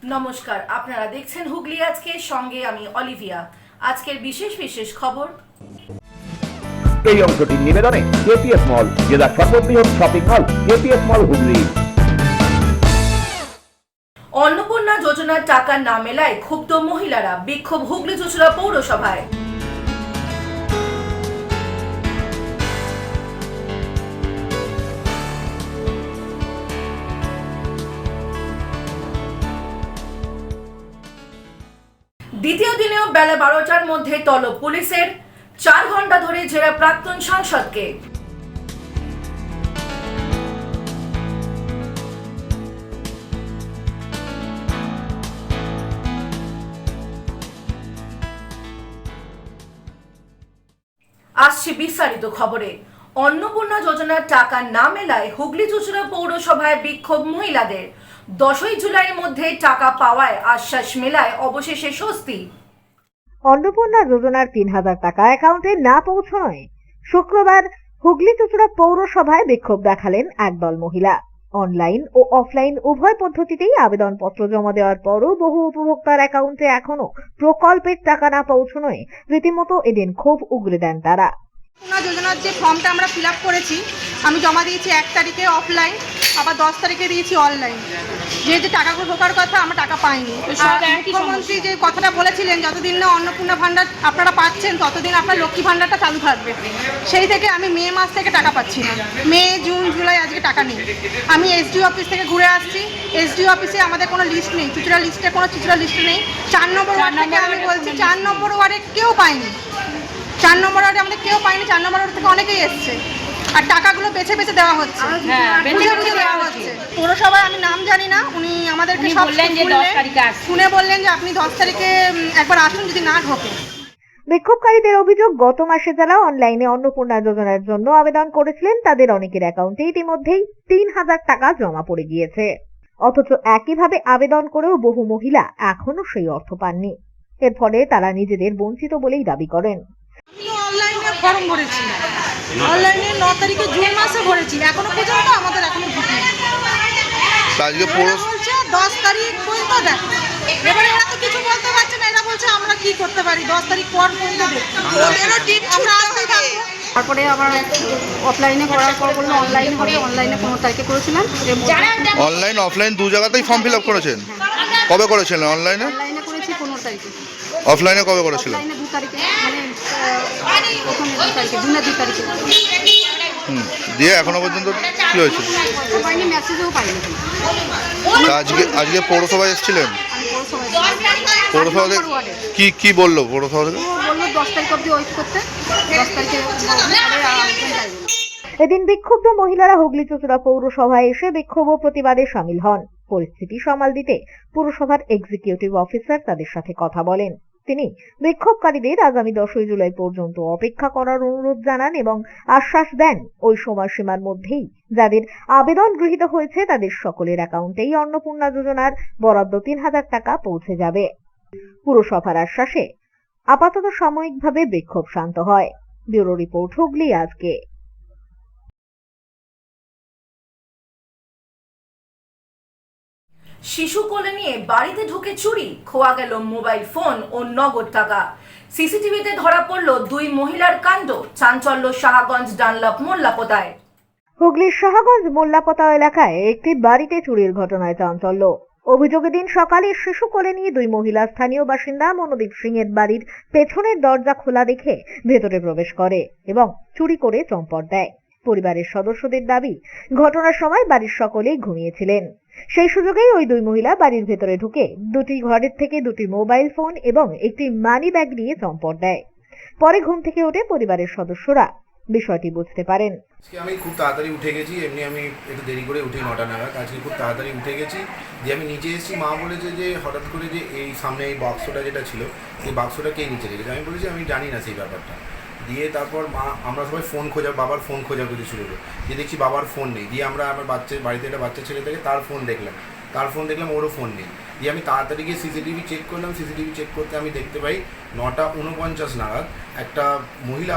নমস্কার, আপনারা দেখছেন হুগলি আজকে, সঙ্গে আমি অলিভিয়া। আজকের বিশেষ বিশেষ খবর। এই অংশটির নিবেদনে কেপিএস মল, জেলার সর্ববৃহৎ শপিং মল কেপিএস মল হুগলি। অন্নপূর্ণা যোজনার টাকা না মেলায় ক্ষুব্ধ মহিলারা, বিক্ষোভ হুগলি চুঁচুড়া পৌরসভায়। দ্বিতীয় দিনেও বেলা 12টার মধ্যে তলব পুলিশের, 4 ঘন্টা ধরে জেরা প্রাক্তন সাংসদকে। আসছে বিস্তারিত খবরে। অন্নপূর্ণা যোজনার টাকা না মেলায় হুগলি চুঁচুড়া পৌরসভায় বিক্ষোভ মহিলাদের। 10ই জুলাইয়ের মধ্যে টাকা পাওয়ায় আশ্বাস মেলায় অবশেষে স্বস্তি। অন্নপূর্ণা যোজনার 3,000 টাকা অ্যাকাউন্টে না পৌঁছানোয় শুক্রবার হুগলি চুঁচুড়া পৌরসভায় বিক্ষোভ দেখালেন একদল মহিলা। অনলাইন ও অফলাইন উভয় পদ্ধতিতেই আবেদনপত্র জমা দেওয়ার পরও বহু উপভোক্তার অ্যাকাউন্টে এখনো প্রকল্পের টাকা না পৌঁছানোয় রীতিমতো এদিন ক্ষোভ উগরে দেন তারা। অন্নপূর্ণা যোজনার যে ফর্মটা আমরা ফিল আপ করেছি, আমি জমা দিয়েছি 1 তারিখে অফলাইন, আবার 10 তারিখে দিয়েছি অনলাইন। যে টাকাগুলো ঢোকার কথা, আমরা টাকা পাইনি। মুখ্যমন্ত্রী যে কথাটা বলেছিলেন, যতদিন না অন্নপূর্ণা ভাণ্ডার আপনারা পাচ্ছেন ততদিন আপনার লক্ষ্মী ভাণ্ডারটা চালু থাকবে। সেই থেকে আমি মে মাস থেকে টাকা পাচ্ছি না। মে, জুন, জুলাই আজকে টাকা নেই। আমি এসডিও অফিস থেকে ঘুরে আসছি। এসডিও অফিসে আমাদের কোনো লিস্ট নেই, চুঁচুড়া লিস্টে কোনো চুঁচুড়া লিস্টে নেই। 4 নম্বর ওয়ার্ড থেকে আমি বলছি, 4 নম্বর ওয়ার্ডে কেউ পাইনি। 4 নম্বর ওয়ার্ডে আমাদের কেউ পায়নি। 4 নম্বর ওয়ার্ড থেকে অনেকেই এসছে, আর টাকাগুলো বেছে বেছে দেওয়া হচ্ছে, বুঝে দেওয়া হচ্ছে। পৌরসভায় আমি নাম জানি না, উনি আমাদেরকে সব শুনে বললেন যে আপনি 10 তারিখে একবার আসুন, যদি না ঢোকে। বিক্ষোভকারীদের অভিযোগ, গত মাসে যারা অনলাইনে অন্নপূর্ণা যোজনার জন্য আবেদন করেছিলেন তাদের অনেকের অ্যাকাউন্টে ইতিমধ্যেই 3,000 টাকা জমা পড়ে গিয়েছে। অথচ একইভাবে আবেদন করেও বহু মহিলা এখনো সেই অর্থ পাননি। এর ফলে তারা নিজেদের বঞ্চিত বলেই দাবি করেন। আমি অনলাইনে ফর্ম ভরেছি, অনলাইনে 9 তারিখে জুন মাসে ভরেছি, এখনো পর্যন্ত আমাদের এখনো ঢুকেনি। আজকে পুরো বলছে 10 তারিখ পর্যন্ত দেখ। এবারে এরা তো কিছু বলতে পারছে না, এরা বলছে আমরা কি করতে পারি, 10 তারিখ পর পর্যন্ত দেখ। তারপরে আবার অফলাইনে করার পর বললো অনলাইনে হবে, অনলাইনে 15 তারিখে করেছিলাম। অনলাইন অফলাইন দু জায়গাতেই ফর্ম ফিল আপ করেছেন? কবে করেছিলেন অনলাইনে? অনলাইনে করেছি 15 তারিখে। অফলাইনে কবে করেছিলেন? অফলাইনে 2 তারিখে, মানে প্রথমে 2 তারিখে, জুনের 2 তারিখে। দিয়ে এখনো পর্যন্ত কি হয়েছে? পয়সা পাইনি, মেসেজও পাইনি। তা আজকে পৌরসভায় এসেছিলেন? আমি পৌরসভায় পৌরসভাতে কি বললো পৌরসভা থেকে? বললো 10 তারিখ অবধি ওয়েট করতে, 10 তারিখে আবেদন চাইবো। এদিন বিক্ষুব্ধ মহিলারা হুগলি চুঁচুড়া পৌরসভায় এসে বিক্ষোভ ও প্রতিবাদে সামিল হন। পরিস্থিতি সামাল দিতে পুরসভার এক্সিকিউটিভ অফিসার তাদের সাথে কথা বলেন। তিনি বিক্ষোভকারীদের আগামী 10ই জুলাই পর্যন্ত অপেক্ষা করার অনুরোধ জানান এবং আশ্বাস দেন ওই সময়সীমার মধ্যেই যাদের আবেদন গৃহীত হয়েছে তাদের সকলের অ্যাকাউন্টেই অন্নপূর্ণা যোজনার বরাদ্দ 3,000 টাকা পৌঁছে যাবে। পুরসভার আশ্বাসে আপাতত সাময়িকভাবে বিক্ষোভ শান্ত হয়। ব্যুরো রিপোর্ট, হুগলি আজকে। শিশু কোলে নিয়ে বাড়িতে ঢুকে চুরি, খোয়া গেল মোবাইল ফোন ও নগদ টাকা। সিসিটিভিতে ধরা পড়ল 2 মহিলার কাণ্ড। চাঞ্চল্য শাহগঞ্জ ডানলপ মোল্লাপোতায়। হুগলির শাহগঞ্জ মোল্লাপোতা এলাকায় একটি বাড়িতে চুরির ঘটনায় চাঞ্চল্য। অভিযোগের দিন সকালে শিশু কোলে নিয়ে 2 মহিলা স্থানীয় বাসিন্দা মনোদীপ সিং এর বাড়ির পেছনের দরজা খোলা দেখে ভেতরে প্রবেশ করে এবং চুরি করে চম্পট দেয়। পরিবারের সদস্যদের দাবি, ঘটনার সময় বাড়ির সকলেই ঘুমিয়েছিলেন। সেই সুযোগেই ওই 2 মহিলা বাড়ির ভেতরে ঢুকে 2টি ঘরের থেকে 2টি মোবাইল ফোন এবং একটি মানি ব্যাগ নিয়ে চম্পট দেয়। পরে ঘুম থেকে উঠে পরিবারের সদস্যরা বিষয়টি বুঝতে পারেন। আজকে আমি খুব তাড়াতাড়ি উঠে গেছি, এমনি আমি একটু দেরি করে উঠি 9টা নাগাদ। আজকে খুব তাড়াতাড়ি উঠে গেছি, দিয়ে আমি নিচে এসেছি। মা বলেছে যে হঠাৎ করে যে এই সামনে এই বাক্সটা যেটা ছিল, সেই বাক্সটা কে নিচে রেখেছে। আমি বলেছি আমি জানি না সেই ব্যাপারটা। দিয়ে তারপর আমরা সবাই ফোন খোঁজা, বাবার ফোন খোঁজাখুঁজি শুরু করে, দিয়ে দেখছি বাবার ফোন নেই। দিয়ে আমরা আমার বাড়িতে একটা বাচ্চা ছেলে থেকে তার ফোন দেখলাম, ওরও ফোন নেই। দিয়ে আমি তাড়াতাড়ি গিয়ে সিসিটিভি চেক করলাম। সিসিটিভি চেক করতে আমি দেখতে পাই 9:49 নাগাদ একটা মহিলা,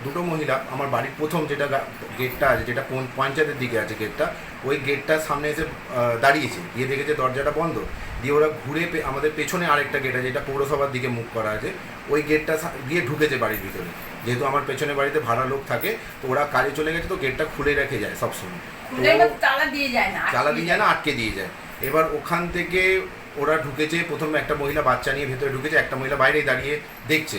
দুটো মহিলা আমার বাড়ির প্রথম যেটা গেটটা আছে, যেটা পঞ্চায়েতের দিকে আছে গেটটা, ওই গেটটার সামনে এসে দাঁড়িয়েছে। গিয়ে দেখেছে দরজাটা বন্ধ। দিয়ে ওরা ঘুরে আমাদের পেছনে আরেকটা গেট আছে, যেটা পৌরসভার দিকে মুখ করা আছে, ওই গেটটা দিয়ে ঢুকেছে বাড়ির ভিতরে। যেহেতু আমার পেছনে বাড়িতে ভাড়া লোক থাকে, তো ওরা কাজে চলে গেছে, তো গেটটা খুলে রেখে যায় সবসময়, তালা দিয়ে যায় না, আটকে দিয়ে যায়। এবার ওখান থেকে ওরা ঢুকেছে, প্রথমে একটা মহিলা বাচ্চা নিয়ে ভেতরে ঢুকেছে, একটা মহিলা বাইরেই দাঁড়িয়ে দেখছে,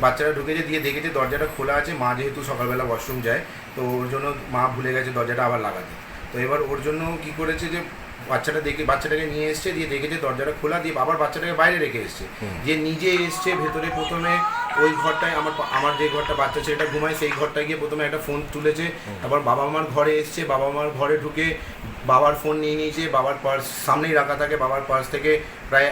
বাচ্চারা ঢুকেছে, দিয়ে দেখেছে দরজাটা খোলা আছে। মা যেহেতু সকালবেলা ওয়াশরুম যায়, তো ওর জন্য মা ভুলে গেছে দরজাটা আবার লাগাতে। তো এবার ওর জন্য কি করেছে যে বাচ্চাটাকে নিয়ে এসছে, দিয়ে দেখেছে দরজাটা খোলা, দিয়ে আবার বাচ্চাটাকে বাইরে রেখে এসছে, যে নিজে এসছে ভেতরে। প্রথমে ওই ঘরটায় আমার যে ঘরটা বাচ্চা ছেলেটা ঘুমায়, সেই ঘরটায় গিয়ে প্রথমে একটা ফোন তুলেছে। তারপর বাবা মার ঘরে এসছে, বাবা মার ঘরে ঢুকে বাবার ফোন নিয়ে নিয়েছে। বাবার পার্স সামনেই রাখা থাকে, বাবার পার্স থেকে প্রায়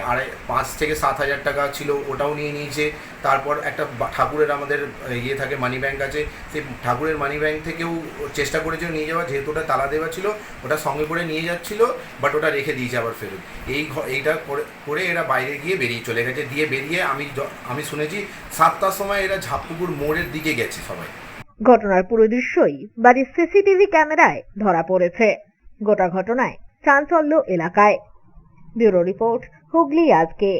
5 থেকে 7 হাজার টাকা ছিল, ওটাও নিয়ে নিয়েছে। তারপর একটা ঠাকুরের আমাদের ইয়ে থাকে, মানি ব্যাংক আছে, সেই ঠাকুরের মানি ব্যাংক থেকেও চেষ্টা করেছিল নিয়ে যাওয়া, যেহেতু ওটা তালা দেওয়া ছিল, ওটা সঙ্গে করে নিয়ে যাচ্ছিল, বাট ওটা রেখে দিয়েছে আবার ফেরত। এইটা করে এরা বাইরে গিয়ে বেরিয়ে চলে গেছে। দিয়ে বেরিয়ে আমি শুনেছি 7টার সময় এরা ঝাপপুকুর মোড়ের দিকে গেছে সবাই। ঘটনার পুরো দৃশ্যই বাড়ির সিসিটিভি ক্যামেরায় ধরা পড়েছে। গোটা ঘটনায় চাঞ্চল্য এলাকায়। ব্যুরো রিপোর্ট, হুগলি আজকে।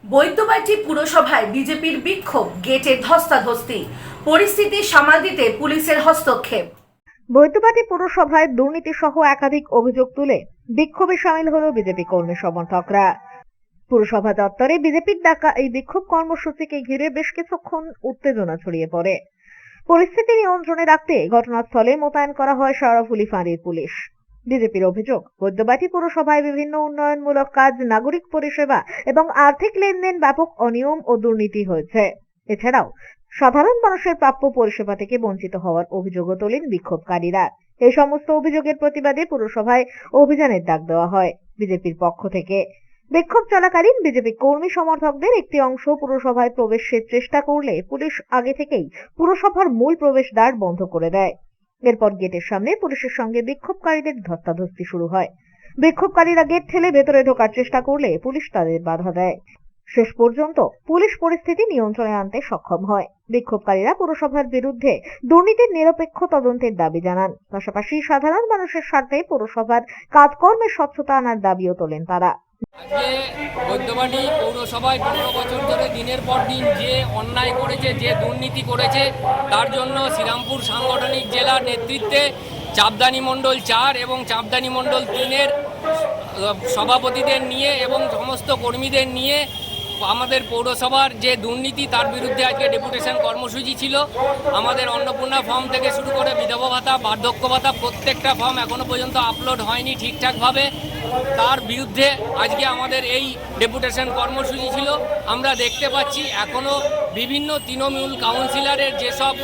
বৈদ্যবাটি পুরসভায় বিজেপির বিক্ষোভ, গেটে ধস্তাধস্তি, পরিস্থিতি সামাল দিতে পুলিশের হস্তক্ষেপ। বৈদ্যবাটি পুরসভায় দুর্নীতি সহ একাধিক অভিযোগ তুলে বিক্ষোভে সামিল হল বিজেপি কর্মী সমর্থকরা। পুরসভা চত্বরে বিজেপির ডাকা এই বিক্ষোভ কর্মসূচিকে ঘিরে বেশ কিছুক্ষণ উত্তেজনা ছড়িয়ে পড়ে। পরিস্থিতি নিয়ন্ত্রণে রাখতে ঘটনাস্থলে মোতায়েন করা হয় শেওড়াফুলি ফাঁড়ির পুলিশ। বিজেপির অভিযোগ, বৈদ্যবাটি পুরসভায় বিভিন্ন উন্নয়নমূলক কাজ, নাগরিক পরিষেবা এবং আর্থিক লেনদেন ব্যাপক অনিয়ম ও দুর্নীতি হয়েছে। এছাড়াও সাধারণ মানুষের প্রাপ্য পরিষেবা থেকে বঞ্চিত হওয়ার অভিযোগও তোলেন বিক্ষোভকারীরা। এই সমস্ত অভিযোগের প্রতিবাদে পুরসভায় অভিযানের ডাক দেওয়া হয় বিজেপির পক্ষ থেকে। বিক্ষোভ চলাকালীন বিজেপি কর্মী সমর্থকদের একটি অংশ পুরসভায় প্রবেশের চেষ্টা করলে পুলিশ আগে থেকেই পুরসভার মূল প্রবেশদ্বার বন্ধ করে দেয়। এরপর গেটের সামনে পুলিশের সঙ্গে বিক্ষোভকারীদের ধস্তাধস্তি শুরু হয়। বিক্ষোভকারীরা গেট ঠেলে ভেতরে ঢোকার চেষ্টা করলে পুলিশ তাদের বাধা দেয়। শেষ পর্যন্ত পুলিশ পরিস্থিতি নিয়ন্ত্রণে আনতে সক্ষম হয়। বিক্ষোভকারীরা পুরসভার বিরুদ্ধে দুর্নীতির নিরপেক্ষ তদন্তের দাবি জানান। পাশাপাশি সাধারণ মানুষের স্বার্থে পুরসভার কাজকর্মের স্বচ্ছতা আনার দাবিও তোলেন তারা। আজকে বৈদ্যবাটি পৌরসভায় 15 বছর ধরে দিনের পর দিন যে অন্যায় করেছে, যে দুর্নীতি করেছে, তার জন্য শ্রীরামপুর সাংগঠনিক জেলার নেতৃত্বে চাপদানি মণ্ডল 4 এবং চাপদানি মণ্ডল 3-এর সভাপতিদের নিয়ে এবং সমস্ত কর্মীদের নিয়ে আমাদের পৌরসভার যে দুর্নীতি তার বিরুদ্ধে আজকে ডেপুটেশন কর্মসূচি ছিল। আমাদের অন্নপূর্ণা ফর্ম থেকে শুরু করে বিধবা ভাতা, বার্ধক্য ভাতা, প্রত্যেকটা ফর্ম এখনো পর্যন্ত আপলোড হয়নি ঠিকঠাকভাবে। তার বিরুদ্ধে আজকে আমাদের এই ডেপুটেশন কর্মসূচি ছিল। আমরা দেখতে পাচ্ছি এখনো বিভিন্ন তৃণমূল কাউন্সিলরের যেসব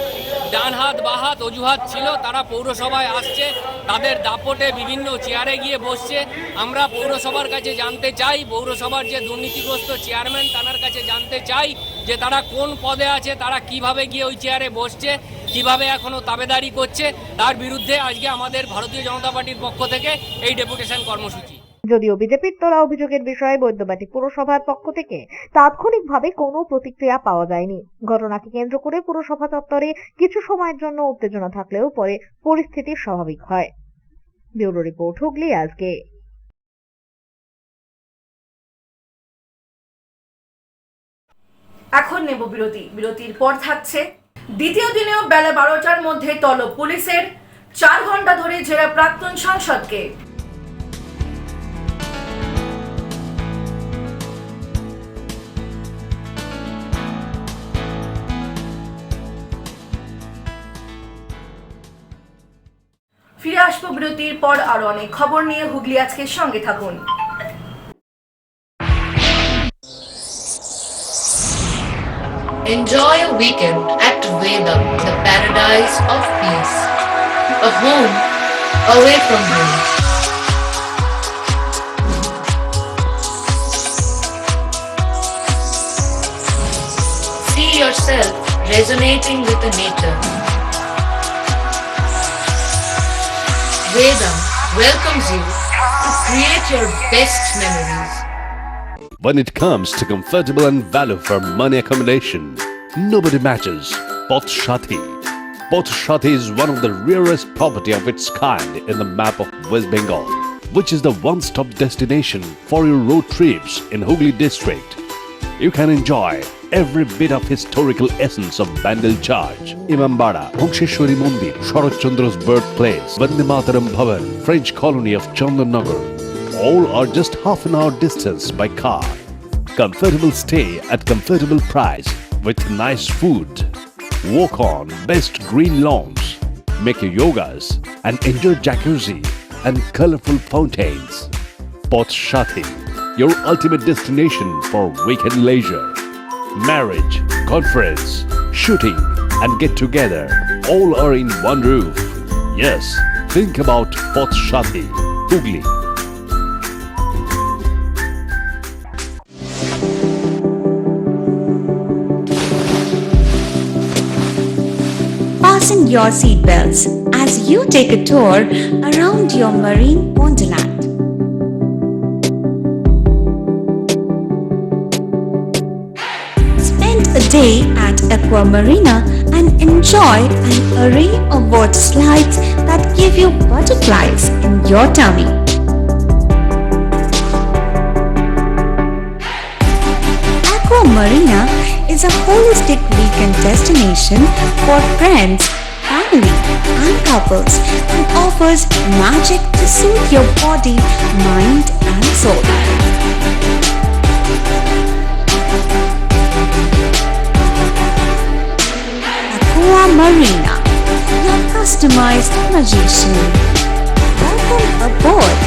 ডান হাত বা হাত অজুহাত ছিল, তারা পৌরসভায় আসছে, তাদের দাপটে বিভিন্ন চেয়ারে গিয়ে বসছে। আমরা পৌরসভার কাছে জানতে চাই, পৌরসভার যে দুর্নীতিগ্রস্ত চেয়ারম্যান তার কাছে জানতে চাই যে তারা কোন পদে আছে, তারা কিভাবে গিয়ে ওই চেয়ারে বসছে, কিভাবে এখনো তাবেদারি করছে। তার বিরুদ্ধে আজকে আমাদের ভারতীয় জনতা পার্টির পক্ষ থেকে এই ডেপুটেশন কর্মসূচি। যদিও বিজেপির তোলা অভিযোগের বিষয়ে বৈদ্যবাটি পুরসভার পক্ষ থেকে তাৎক্ষণিকভাবে কোনো প্রতিক্রিয়া পাওয়া যায়নি। ঘটনাকে কেন্দ্র করে পুরসভা চত্বরে কিছু সময়ের জন্য উত্তেজনা থাকলেও পরে পরিস্থিতি স্বাভাবিক হয়। ব্যুরো রিপোর্ট, হুগলি আজকে। এখন নেব বিরতির পর থাকছে দ্বিতীয় দিনেও বেলা 12টার মধ্যে তলব পুলিশের। 4 ঘন্টা ধরে জেরা প্রাক্তন সাংসদকে। ফিরে আসবো বিরতির পর আরো অনেক খবর নিয়ে। হুগলি আজকের সঙ্গে থাকুন। Enjoy a weekend at Vedam, the paradise of peace. A home away from home. See yourself resonating with the nature. Vedam welcomes you to create your best memories. When it comes to comfortable and value for money accommodation, nobody matches Poth Shathi. Potshati is one of the rarest property of its kind in the map of West Bengal, which is the one-stop destination for your road trips in Hooghly district. You can enjoy every bit of historical essence of Bandel Church, Imambara, Bhongsheshwari Mandir, Sharat Chandra's birthplace, Vande Mataram Bhavan, French colony of Chandannagar. All are just half an hour distance by car. Comfortable stay at comfortable price with nice food. Walk on best green lawns, make your yogas and enjoy jacuzzi and colorful fountains. Potshati, your ultimate destination for weekend leisure. Marriage, conference, shooting and get together all are in one roof. Yes, think about Potshati, Hooghly. Fasten your seatbelts as you take a tour around your marine wonderland. Spend a day at Aqua Marina and enjoy an array of water slides that give you butterflies in your tummy. Aqua Marina is a holistic weekend destination for friends, family, and couples and offers magic to soothe your body, mind, and soul. Aqua Marina, your customized magician. Welcome aboard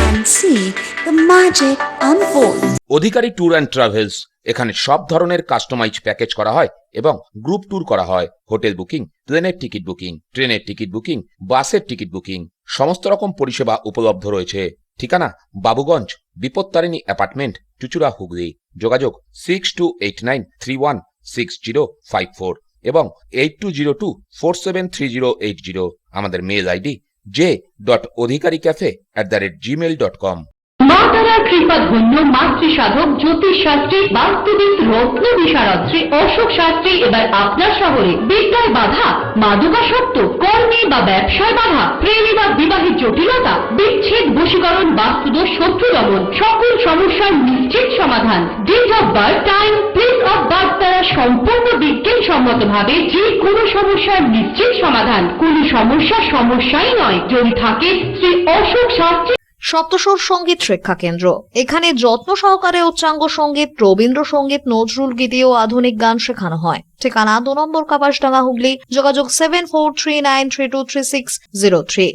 and see the magic unfold. Adhikari tour and travels, এখানে সব ধরনের customise package করা হয় এবং group tour করা হয়। Hotel booking, প্লেনের ticket booking, ট্রেনের টিকিট বুকিং, বাসের টিকিট বুকিং, সমস্ত রকম পরিষেবা উপলব্ধ রয়েছে। ঠিকানা বাবুগঞ্জ, বিপত্তারিণী অ্যাপার্টমেন্ট, চুচুড়া, হুগলি। যোগাযোগ 6289316054 এবং 8202473080। আমাদের মেল আইডি j.odhikaricafe@gmail.com। মাতারা কৃপা ধন্য মাতৃ সাধক জ্যোতিষ শাস্ত্রী বাস্তুবিদ রত্ন বিশারদ শ্রী অশোক শাস্ত্রী এবার আপনার শহরে। বিদ্যায় বাধা, মাদকাসক্ত, কর্মে বা ব্যবসায় বাধা, প্রেমে বা বিবাহের জটিলতা, বিচ্ছেদ, বশীকরণ, বাস্তুদোষ, শত্রু দমন, সকল সমস্যার নিশ্চিত সমাধান। Date of birth, time, place of birth দ্বারা সম্পূর্ণ বিজ্ঞানসম্মত ভাবে যে কোনো সমস্যার নিশ্চিত সমাধান। কোনো সমস্যাই নয় যদি থাকে শ্রী অশোক শাস্ত্রী। সপ্তস্বর সঙ্গীত শিক্ষা কেন্দ্র। এখানে যত্ন সহকারে উচ্চাঙ্গ সঙ্গীত, রবীন্দ্রসঙ্গীত, নজরুল গীতি ও আধুনিক গান শেখানো হয়। ঠিকানা 2 নম্বর কাপাসডাঙ্গা, হুগলি। যোগাযোগ 7439323603।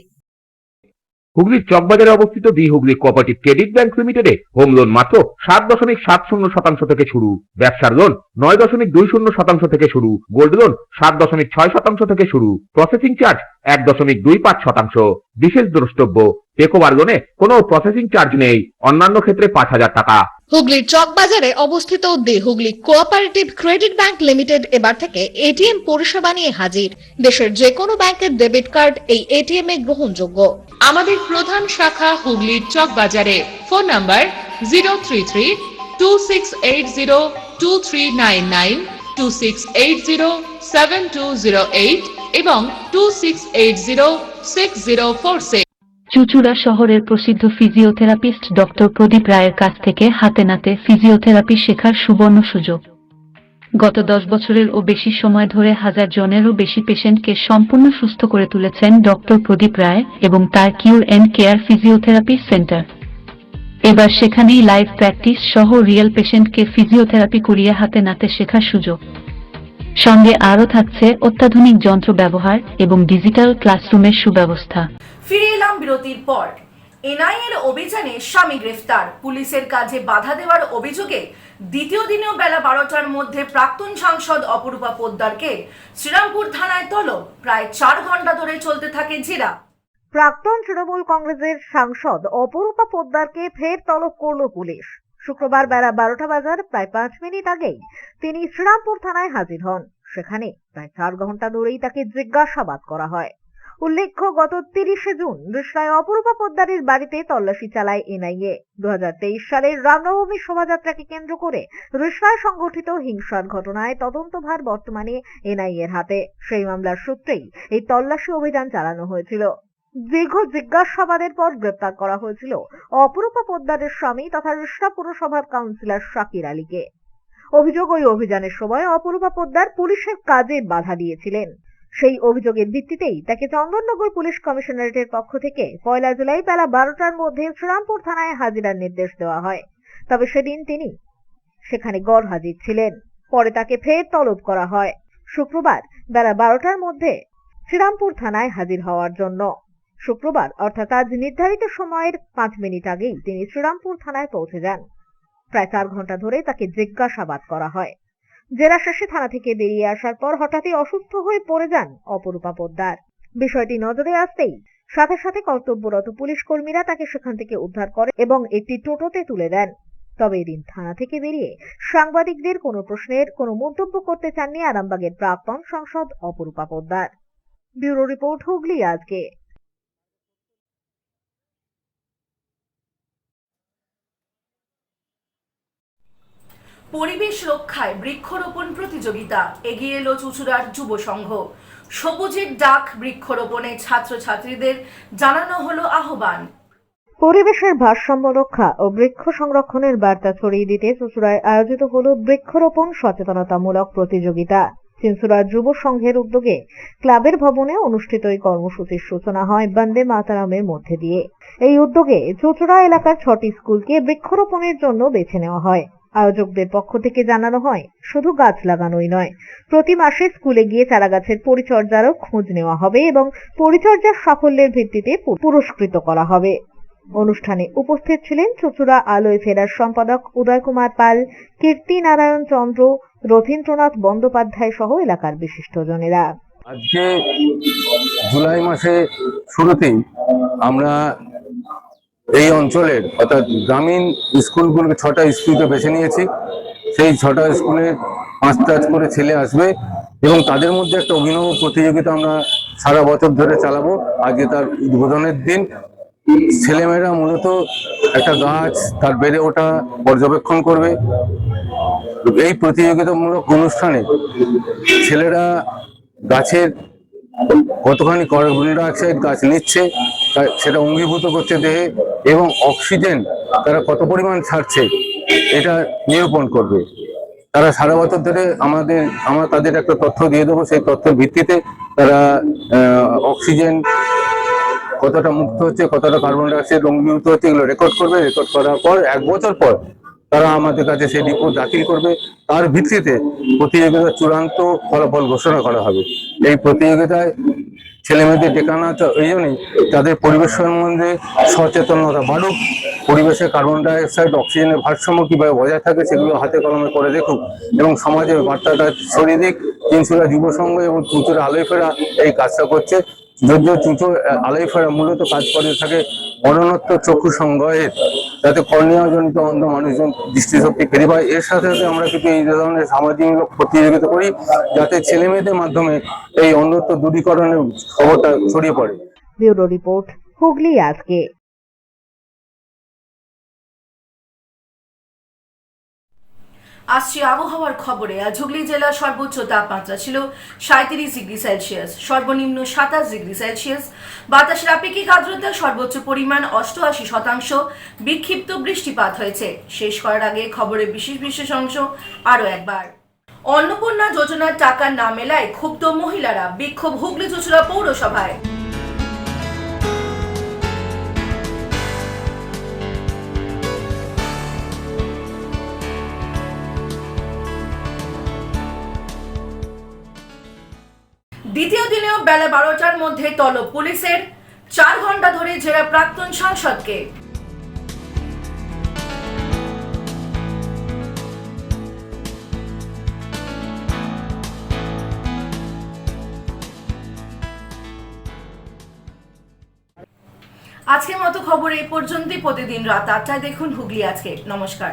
হুগলির চকবাজারে অবস্থিত the Hooghly cooperative credit bank লিমিটেডে হোম লোন মাত্র 7.70% থেকে শুরু। ব্যবসার লোন 9.20% থেকে শুরু। গোল্ড লোন 7.6% থেকে শুরু। Processing charge 1.25%। বিশেষ দ্রষ্টব্য, টেকওভার লোনে কোনো প্রসেসিং চার্জ নেই। অন্যান্য ক্ষেত্রে 5,000 টাকা। হুগলির চকবাজারে অবস্থিত the Hooghly cooperative credit bank limited এবার থেকে এটিএম পরিষেবা নিয়ে হাজির। দেশের যে কোনো ব্যাংকের ডেবিট কার্ড এই এটিএম এ গ্রহণযোগ্য। আমাদের প্রধান শাখা হুগলির চকবাজারে। ফোন নাম্বার 033-2680-2399, 2680-7208 এবং 2680-6046। চুচুড়া শহরের প্রসিদ্ধ ফিজিওথেরাপিস্ট ডক্টর প্রদীপ রায়ের কাছ থেকে হাতে নাতে ফিজিওথেরাপি শেখার সুবর্ণ সুযোগ। গত 10 বছরের ও বেশি সময় ধরে 1000 জনেরও বেশি পেশেন্টকে সম্পূর্ণ সুস্থ করে তুলেছেন ডক্টর প্রদীপ রায় এবং তার কিউর এন্ড কেয়ার ফিজিওথেরাপি সেন্টার। এবার সেখানেই লাইভ প্র্যাকটিস সহ রিয়েল পেশেন্টকে ফিজিওথেরাপি করিয়ে হাতে নাতে শেখার সুযোগ। সঙ্গে আরও থাকছে অত্যাধুনিক যন্ত্র ব্যবহার এবং ডিজিটাল ক্লাসরুমের সুব্যবস্থা। ফিরে এলাম বিরতির পর। এনআইএর অভিযানে স্বামী গ্রেফতার। পুলিশের কাজে বাধা দেওয়ার অভিযোগে দ্বিতীয় দিনেও বেলা 12টার মধ্যে প্রাক্তন সাংসদ অপরূপা পোদ্দারকে শ্রীরামপুর থানায় তলব। প্রায় 4 ঘন্টা ধরে চলতে থাকে জেরা। প্রাক্তন তৃণমূল কংগ্রেসের সাংসদ অপরূপা পোদ্দারকে ফের তলব করল পুলিশ। শুক্রবার বেলা 12টা বাজার প্রায় 5 মিনিট আগেই তিনি শ্রীরামপুর থানায় হাজির হন। সেখানে প্রায় 4 ঘন্টা ধরেই তাকে জিজ্ঞাসাবাদ করা হয়। উল্লেখ্য, গত 30শে জুন রিষড়ায় অপরূপা পোদ্দারের বাড়িতে তল্লাশি চালায় এনআইএ। 2023 সালের রামনবমী শোভাযাত্রাকে কেন্দ্র করে রিষড়ায় সংঘটিত হিংসার ঘটনায় তদন্তভার বর্তমানে এনআইএর হাতে। সেই মামলার সূত্রেই এই তল্লাশি অভিযান চালানো হয়েছিল। দীর্ঘ জিজ্ঞাসাবাদের পর গ্রেপ্তার করা হয়েছিল অপরূপা পোদ্দারের স্বামী তথা রিষড়া পুরসভার কাউন্সিলর শাকির আলীকে। অভিযোগ, ওই অভিযানের সময় অপরূপা পোদ্দার পুলিশের কাজে বাধা দিয়েছিলেন। সেই অভিযোগের ভিত্তিতেই তাকে চন্দননগর পুলিশ কমিশনারেটের পক্ষ থেকে 1 জুলাই বেলা 12টার মধ্যে শ্রীরামপুর থানায় হাজিরার নির্দেশ দেওয়া হয়। তবে সেদিন তিনি সেখানে গরহাজির ছিলেন। পরে তাকে ফের তলব করা হয় শুক্রবার বেলা 12টার মধ্যে শ্রীরামপুর থানায় হাজির হওয়ার জন্য। শুক্রবার অর্থাৎ আজ নির্ধারিত সময়ের 5 মিনিট আগেই তিনি শ্রীরামপুর থানায় পৌঁছে যান। প্রায় 4 ঘন্টা ধরে তাকে জিজ্ঞাসাবাদ করা হয়। জেরা শেষে থানা থেকে বেরিয়ে আসার পর হঠাৎই অসুস্থ হয়ে পড়ে যান অপরূপা পোদ্দার। বিষয়টি নজরে আসতেই সাথে সাথে কর্তব্যরত পুলিশ কর্মীরা তাকে সেখান থেকে উদ্ধার করে এবং একটি টোটোতে তুলে দেন। তবে এদিন থানা থেকে বেরিয়ে সাংবাদিকদের কোনো প্রশ্নের কোনো মন্তব্য করতে চাননি আরামবাগের প্রাক্তন সাংসদ অপরূপা পোদ্দার। ব্যুরো রিপোর্ট, হুগলি আজকে। পরিবেশ রক্ষায় বৃক্ষরোপণ প্রতিযোগিতা, এগিয়ে এলো চুঁচুড়ার যুব সংঘ। সবুজের ডাক বৃক্ষরোপণে ছাত্রছাত্রীদের জানানো হলো আহ্বান। পরিবেশের ভারসাম্য রক্ষা ও বৃক্ষ সংরক্ষণের বার্তা ছড়িয়ে দিতে চুঁচুড়ায় আয়োজিত হলো বৃক্ষরোপণ সচেতনতামূলক প্রতিযোগিতা। চুঁচুড়া যুব সংঘের উদ্যোগে ক্লাবের ভবনে অনুষ্ঠিত এই কর্মসূচির সূচনা হয় বন্দে মাতারামের মধ্যে দিয়ে। এই উদ্যোগে চুঁচুড়া এলাকার 6টি স্কুলকে বৃক্ষরোপণের জন্য বেছে নেওয়া হয়। আয়োজকদের পক্ষ থেকে জানানো হয়, শুধু গাছ লাগানোই নয়, প্রতি মাসে স্কুলে গিয়ে চারা গাছের পরিচর্যারও খোঁজ নেওয়া হবে এবং পরিচর্যার সাফল্যের ভিত্তিতে পুরস্কৃত করা হবে। অনুষ্ঠানে উপস্থিত ছিলেন চুঁচুড়া আলোয় ফেরার সম্পাদক উদয় কুমার পাল, কীর্তি নারায়ণ চন্দ্র, রথীন্দ্রনাথ বন্দ্যোপাধ্যায় সহ এলাকার বিশিষ্টজনেরা। আজকে জুলাই মাসে শুরুতেই আমরা এই অঞ্চলের অর্থাৎ গ্রামীণ স্কুলগুলোকে 6টা স্কুলকে বেছে নিয়েছি। সেই 6টা স্কুলে 5টা করে ছেলে আসবে এবং তাদের মধ্যে একটা অভিনব প্রতিযোগিতা আমরা সারা বছর ধরে চালাবো। আজকে তার উদ্বোধনের দিন। ছেলেমেয়েরা মূলত একটা গাছ তার বেড়ে ওঠা পর্যবেক্ষণ করবে। এই প্রতিযোগিতামূলক অনুষ্ঠানে ছেলেরা গাছের কতখানি কার্বন ডাইঅক্সাইড গাছ নিচ্ছে সেটা অঙ্গীভূত করছে দেহে এবং অক্সিজেন তারা কত পরিমাণ ছাড়ছে এটা নিরূপণ করবে। তারা সারা বছর ধরে আমরা তাদের একটা তথ্য দিয়ে দেবো। সেই তথ্যের ভিত্তিতে তারা অক্সিজেন কতটা মুক্ত হচ্ছে, কতটা কার্বন ডাইঅক্সাইড অঙ্গীভূত হচ্ছে এগুলো রেকর্ড করবে। রেকর্ড করার পর 1 বছর পর তারা আমাদের কাছে সেই রিপোর্ট দাখিল করবে। তার ভিত্তিতে প্রতিযোগিতার চূড়ান্ত ফলাফল ঘোষণা করা হবে। এই প্রতিযোগিতায় ছেলেমেয়েদের ডেকানো এই জন্যই তাদের পরিবেশ সম্বন্ধে সচেতনতা বাড়ুক, পরিবেশে কার্বন ডাইঅক্সাইড অক্সিজেনের ভারসাম্য কিভাবে বজায় থাকে সেগুলো হাতে কলমে করে দেখুক এবং সমাজের বার্তাটা ছড়িয়ে দিক। চুঁচুড়া যুব সংঘ এবং চুঁচুড়া আলোয় ফেরা এই কাজটা করছে। যদিও চুঁচুড়া আলোয় ফেরা মূলত কাজ করে থাকে অরণ্যত্ব চক্ষু সংগ্রহের, যাতে কর্নিয়াজনিত অন্ধ মানুষজন দৃষ্টিশক্তি ফিরে পায়। এর সাথে সাথে আমরা কিন্তু এই ধরনের সামাজিকমূলক প্রতিযোগিতা করি যাতে ছেলে মেয়েদের মাধ্যমে এই অন্ধত্ব দূরীকরণের খবরটা ছড়িয়ে পড়ে। ব্যুরো রিপোর্ট, হুগলি আজকে। আসছে আবহাওয়ার খবরে। আজ হুগলি জেলার সর্বোচ্চ তাপমাত্রা ছিল 37 ডিগ্রি সেলসিয়াস, সর্বনিম্ন 27 ডিগ্রি সেলসিয়াস। বাতাসের আপেক্ষিক আর্দ্রতা সর্বোচ্চ পরিমাণ 88%। বিক্ষিপ্ত বৃষ্টিপাত হয়েছে। শেষ করার আগে খবরের বিশেষ অংশ আরও একবার। অন্নপূর্ণা যোজনার টাকা না মেলায় ক্ষুব্ধ মহিলারা, বিক্ষোভ হুগলি চুঁচুড়া পৌরসভায়। দ্বিতীয় দিনেও বেলা 12টার মধ্যে তলব পুলিশের। 4 ঘন্টা ধরে জেরা প্রাক্তন সাংসদকে। আজকের মতো খবর এই পর্যন্তই। প্রতিদিন রাত 8টায় দেখুন হুগলি আজকে। নমস্কার।